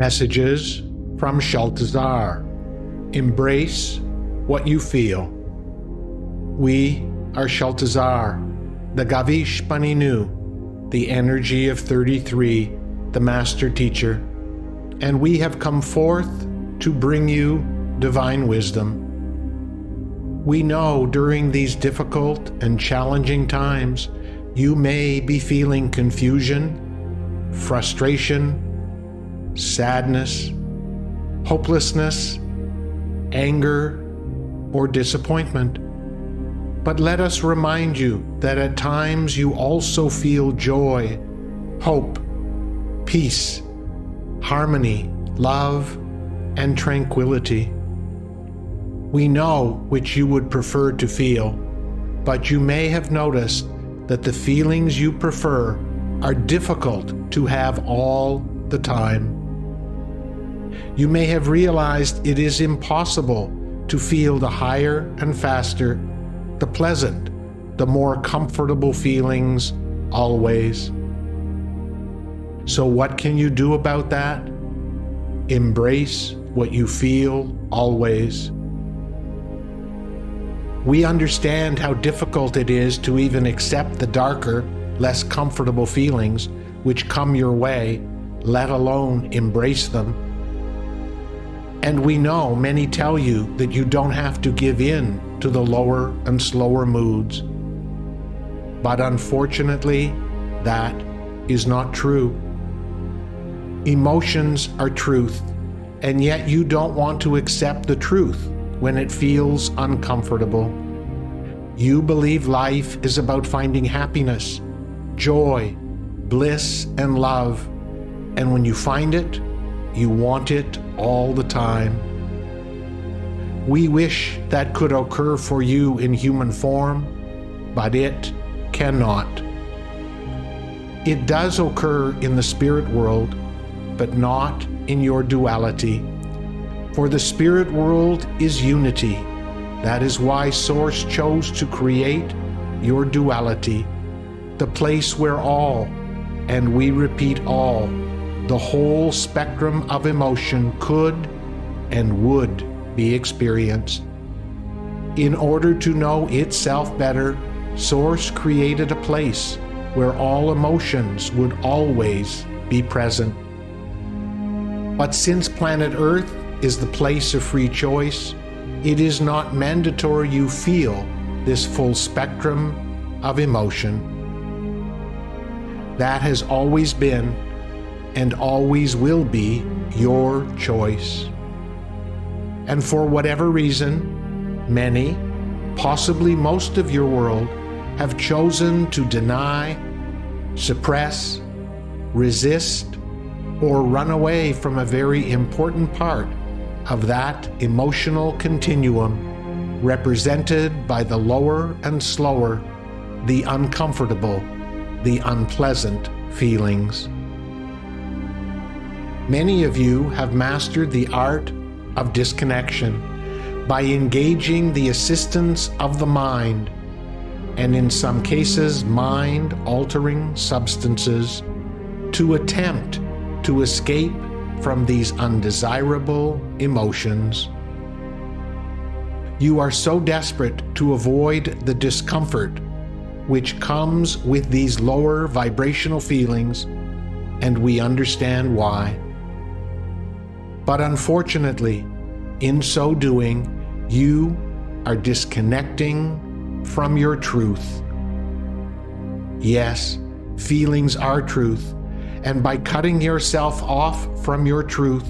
Messages from Shaltazar. Embrace what you feel. We are Shaltazar, the Gavish Paninu, the energy of 33, the Master Teacher, and we have come forth to bring you divine wisdom. We know during these difficult and challenging times, you may be feeling confusion, frustration, sadness, hopelessness, anger, or disappointment. But let us remind you that at times you also feel joy, hope, peace, harmony, love, and tranquility. We know which you would prefer to feel, but you may have noticed that the feelings you prefer are difficult to have all the time. You may have realized it is impossible to feel the higher and faster, the pleasant, the more comfortable feelings always. So what can you do about that? Embrace what you feel always. We understand how difficult it is to even accept the darker, less comfortable feelings which come your way, let alone embrace them. And we know many tell you that you don't have to give in to the lower and slower moods. But unfortunately, that is not true. Emotions are truth, and yet you don't want to accept the truth when it feels uncomfortable. You believe life is about finding happiness, joy, bliss, and love, and when you find it, you want it all the time. We wish that could occur for you in human form, but it cannot. It does occur in the spirit world, but not in your duality. For the spirit world is unity. That is why Source chose to create your duality, the place where all, and we repeat all, the whole spectrum of emotion could and would be experienced. In order to know itself better, Source created a place where all emotions would always be present. But since planet Earth is the place of free choice, it is not mandatory you feel this full spectrum of emotion. That has always been and always will be your choice. And for whatever reason, many, possibly most of your world, have chosen to deny, suppress, resist, or run away from a very important part of that emotional continuum represented by the lower and slower, the uncomfortable, the unpleasant feelings. Many of you have mastered the art of disconnection by engaging the assistance of the mind, and in some cases mind-altering substances, to attempt to escape from these undesirable emotions. You are so desperate to avoid the discomfort which comes with these lower vibrational feelings, and we understand why. But unfortunately, in so doing, you are disconnecting from your truth. Yes, feelings are truth, and by cutting yourself off from your truth,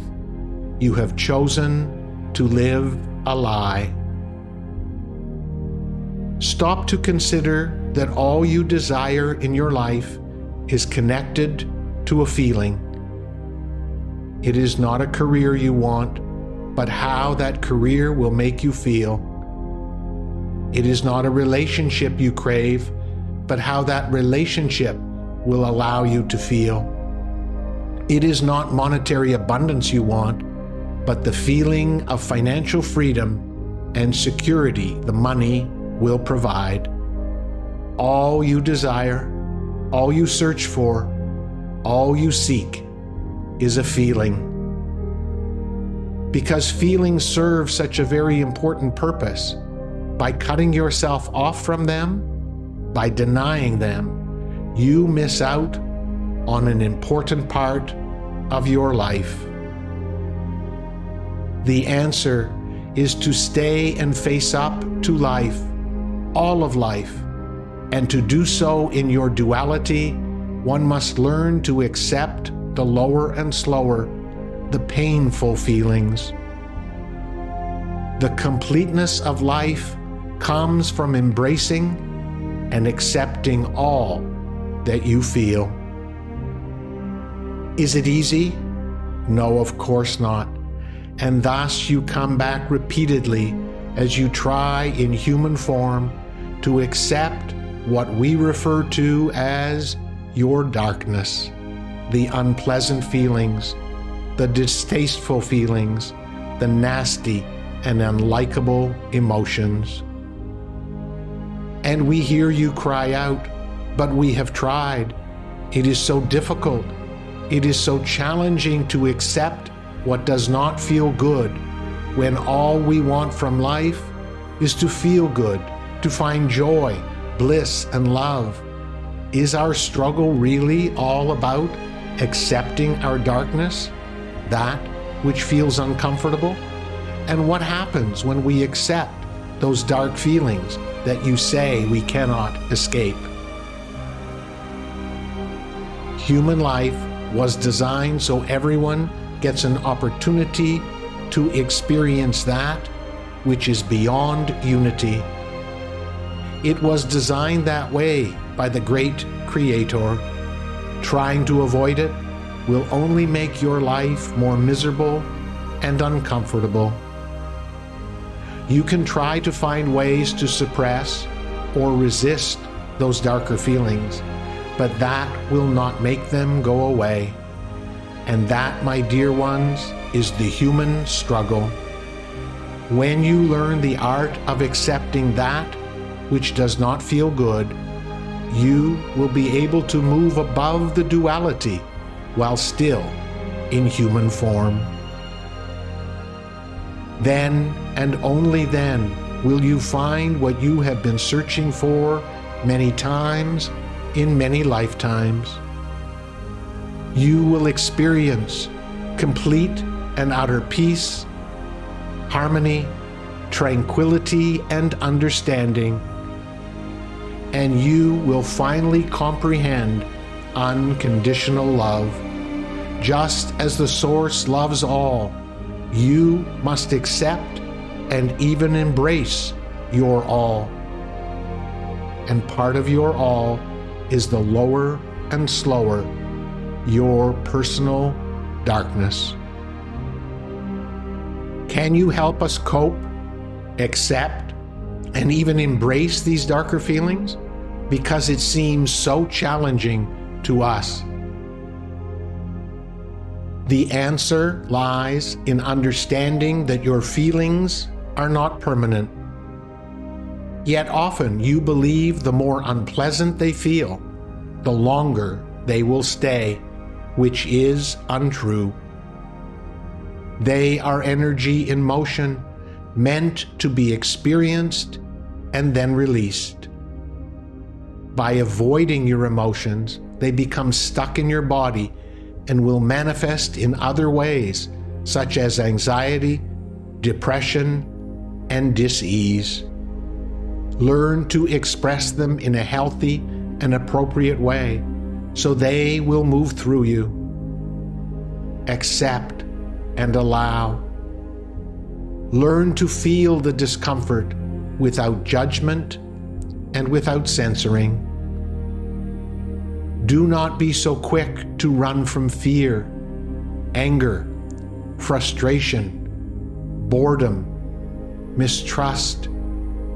you have chosen to live a lie. Stop to consider that all you desire in your life is connected to a feeling. It is not a career you want, but how that career will make you feel. It is not a relationship you crave, but how that relationship will allow you to feel. It is not monetary abundance you want, but the feeling of financial freedom and security the money will provide. All you desire, all you search for, all you seek is a feeling. because feelings serve such a very important purpose. By cutting yourself off from them, by denying them, you miss out on an important part of your life. The answer is to stay and face up to life, all of life, and to do so in your duality, one must learn to accept the lower and slower, the painful feelings. The completeness of life comes from embracing and accepting all that you feel. Is it easy? No, of course not. And thus you come back repeatedly as you try in human form to accept what we refer to as your darkness, the unpleasant feelings, the distasteful feelings, the nasty and unlikable emotions. And we hear you cry out, but we have tried. It is so difficult. It is so challenging to accept what does not feel good when all we want from life is to feel good, to find joy, bliss, and love. Is our struggle really all about accepting our darkness, that which feels uncomfortable? And what happens when we accept those dark feelings that you say we cannot escape? Human life was designed so everyone gets an opportunity to experience that which is beyond unity. It was designed that way by the great Creator. Trying to avoid it will only make your life more miserable and uncomfortable. You can try to find ways to suppress or resist those darker feelings, but that will not make them go away. And that, my dear ones, is the human struggle. When you learn the art of accepting that which does not feel good, you will be able to move above the duality while still in human form. Then and only then will you find what you have been searching for many times in many lifetimes. You will experience complete and utter peace, harmony, tranquility, and understanding. And you will finally comprehend unconditional love. Just as the Source loves all, you must accept and even embrace your all. And part of your all is the lower and slower, your personal darkness. Can you help us cope, accept, and even embrace these darker feelings? Because it seems so challenging to us. The answer lies in understanding that your feelings are not permanent. Yet often you believe the more unpleasant they feel, the longer they will stay, which is untrue. They are energy in motion, meant to be experienced and then released. By avoiding your emotions, they become stuck in your body and will manifest in other ways, such as anxiety, depression, and dis-ease. Learn to express them in a healthy and appropriate way, so they will move through you. Accept and allow. Learn to feel the discomfort without judgment and without censoring. Do not be so quick to run from fear, anger, frustration, boredom, mistrust,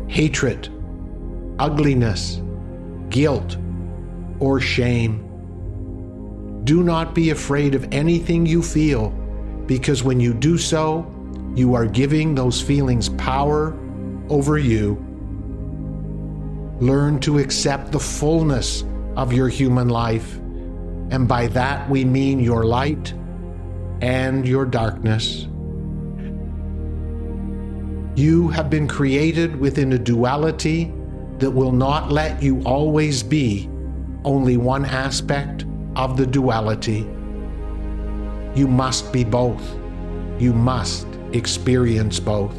hatred, ugliness, guilt, or shame. Do not be afraid of anything you feel, because when you do so, you are giving those feelings power over you. Learn to accept the fullness of your human life, and by that we mean your light and your darkness. You have been created within a duality that will not let you always be only one aspect of the duality. You must be both. You must experience both.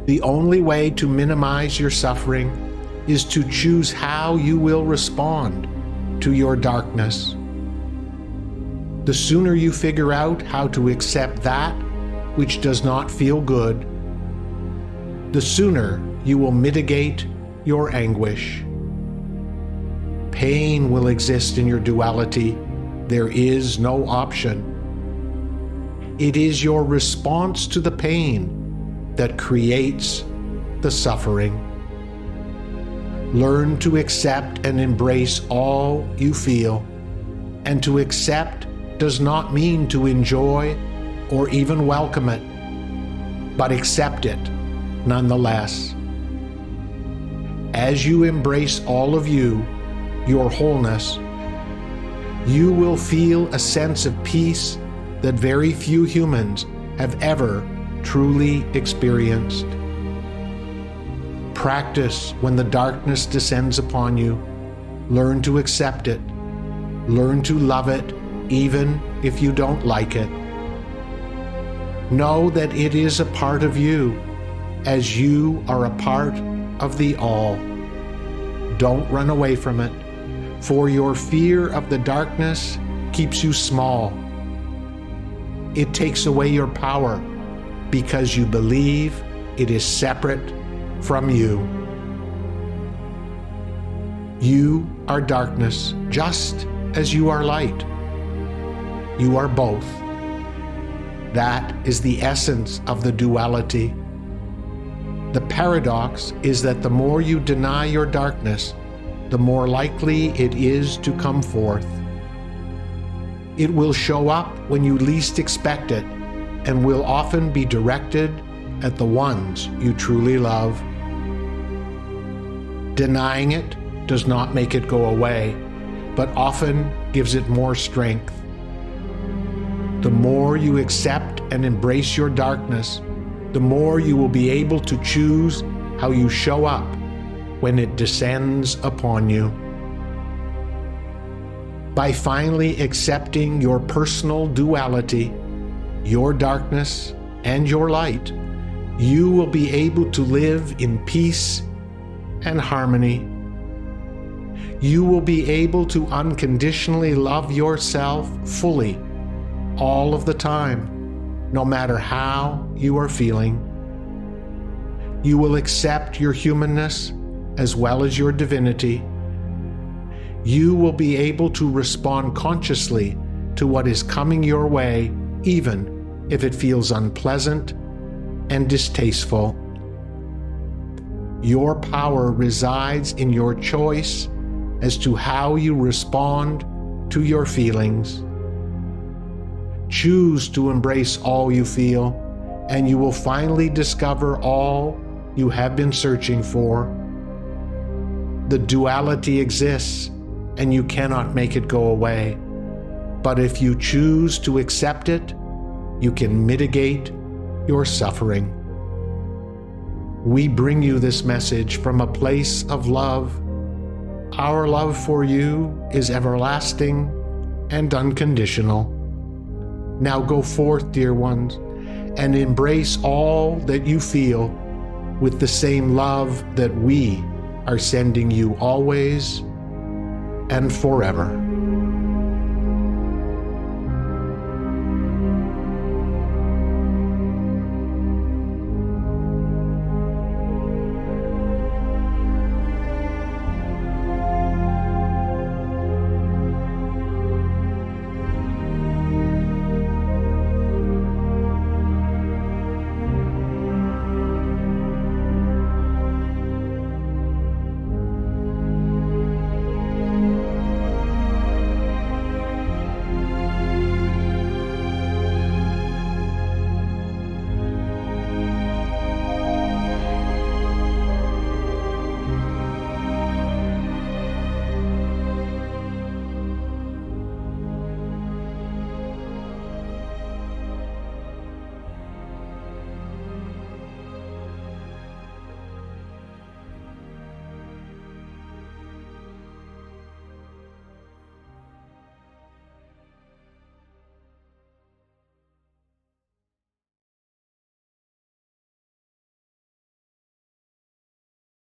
The only way to minimize your suffering is to choose how you will respond to your darkness. The sooner you figure out how to accept that which does not feel good, the sooner you will mitigate your anguish. Pain will exist in your duality. There is no option. It is your response to the pain that creates the suffering. Learn to accept and embrace all you feel. And to accept does not mean to enjoy or even welcome it, but accept it nonetheless. As you embrace all of you, your wholeness, you will feel a sense of peace that very few humans have ever truly experienced. Practice when the darkness descends upon you. Learn to accept it. Learn to love it, even if you don't like it. Know that it is a part of you, as you are a part of the all. Don't run away from it, for your fear of the darkness keeps you small. It takes away your power because you believe it is separate from you. You are darkness just as you are light. You are both. That is the essence of the duality. The paradox is that the more you deny your darkness, the more likely it is to come forth. It will show up when you least expect it and will often be directed at the ones you truly love. Denying it does not make it go away, but often gives it more strength. The more you accept and embrace your darkness, the more you will be able to choose how you show up when it descends upon you. By finally accepting your personal duality, your darkness and your light, you will be able to live in peace and harmony. You will be able to unconditionally love yourself fully all of the time, no matter how you are feeling. You will accept your humanness as well as your divinity. You will be able to respond consciously to what is coming your way, even if it feels unpleasant and distasteful. Your power resides in your choice as to how you respond to your feelings. Choose to embrace all you feel, and you will finally discover all you have been searching for. The duality exists, and you cannot make it go away. But if you choose to accept it, you can mitigate your suffering. We bring you this message from a place of love. Our love for you is everlasting and unconditional. Now go forth, dear ones, and embrace all that you feel with the same love that we are sending you always and forever.